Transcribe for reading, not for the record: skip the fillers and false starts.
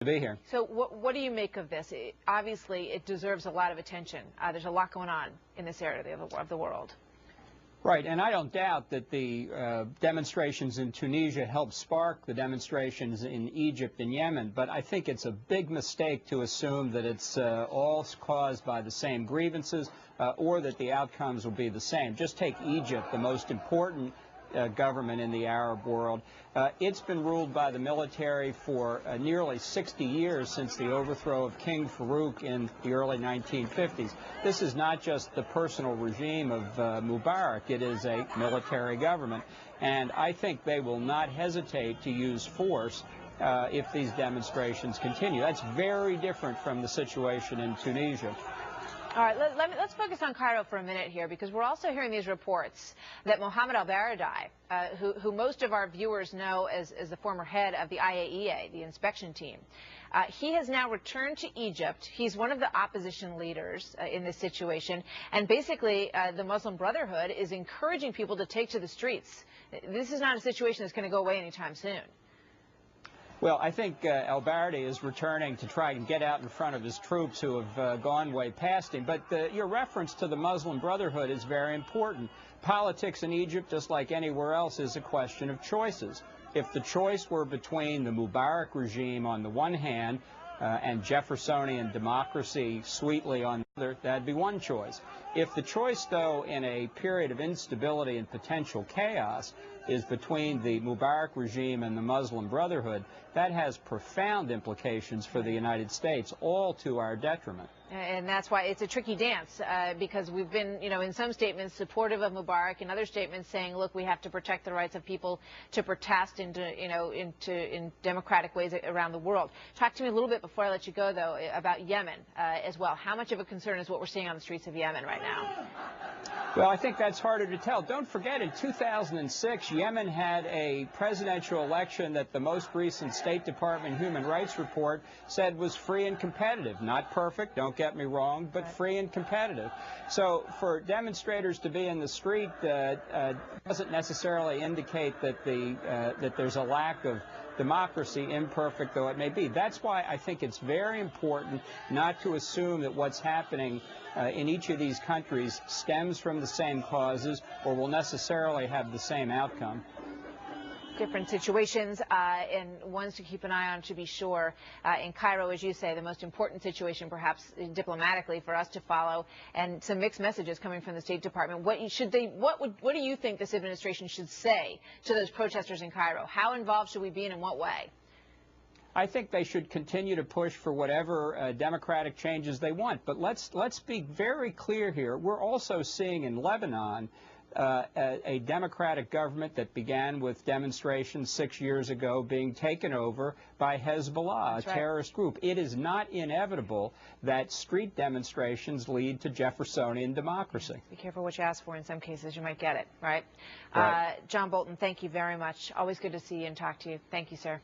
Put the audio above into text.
to be here. So what do you make of this? Obviously, it deserves a lot of attention. There's a lot going on in this area of the world. Right, and I don't doubt that the demonstrations in Tunisia helped spark the demonstrations in Egypt and Yemen, but I think it's a big mistake to assume that it's all caused by the same grievances or that the outcomes will be the same. Just take Egypt, the most important government in the Arab world. It's been ruled by the military for nearly 60 years since the overthrow of King Farouk in the early 1950s. This is not just the personal regime of Mubarak, it is a military government. And I think they will not hesitate to use force if these demonstrations continue. That's very different from the situation in Tunisia. All right, let's focus on Cairo for a minute here, because we're also hearing these reports that Mohammed al-Baradei, who most of our viewers know as the former head of the IAEA, the inspection team, he has now returned to Egypt. He's one of the opposition leaders in this situation, and basically the Muslim Brotherhood is encouraging people to take to the streets. This is not a situation that's going to go away anytime soon. Well, I think al-Baradei is returning to try and get out in front of his troops who have gone way past him. But your reference to the Muslim Brotherhood is very important. Politics in Egypt, just like anywhere else, is a question of choices. If the choice were between the Mubarak regime on the one hand and Jeffersonian democracy sweetly on the other, that'd be one choice. If the choice, though, in a period of instability and potential chaos is between the Mubarak regime and the Muslim Brotherhood, that has profound implications for the United States, all to our detriment. And that's why it's a tricky dance, because we've been, in some statements supportive of Mubarak, in other statements saying, look, we have to protect the rights of people to protest in democratic ways around the world. Talk to me a little bit before I let you go, though, about Yemen as well. How much of a concern is what we're seeing on the streets of Yemen right now? Well, I think that's harder to tell. Don't forget, in 2006, Yemen had a presidential election that the most recent State Department Human Rights report said was free and competitive. Not perfect, don't get me wrong, but free and competitive. So for demonstrators to be in the street doesn't necessarily indicate that that there's a lack of democracy, imperfect though it may be. That's why I think it's very important not to assume that what's happening in each of these countries stems from the same causes or will necessarily have the same outcome. Different situations and ones to keep an eye on, to be sure. In Cairo, as you say, the most important situation perhaps diplomatically for us to follow, and some mixed messages coming from the State Department. What do you think this administration should say to those protesters in Cairo? How involved should we be and in what way? I think they should continue to push for whatever democratic changes they want. But let's be very clear here. We're also seeing in Lebanon a democratic government that began with demonstrations 6 years ago being taken over by Hezbollah, a terrorist group. It is not inevitable that street demonstrations lead to Jeffersonian democracy. Be careful what you ask for. In some cases, you might get it, right? Right. John Bolton, thank you very much. Always good to see you and talk to you. Thank you, sir.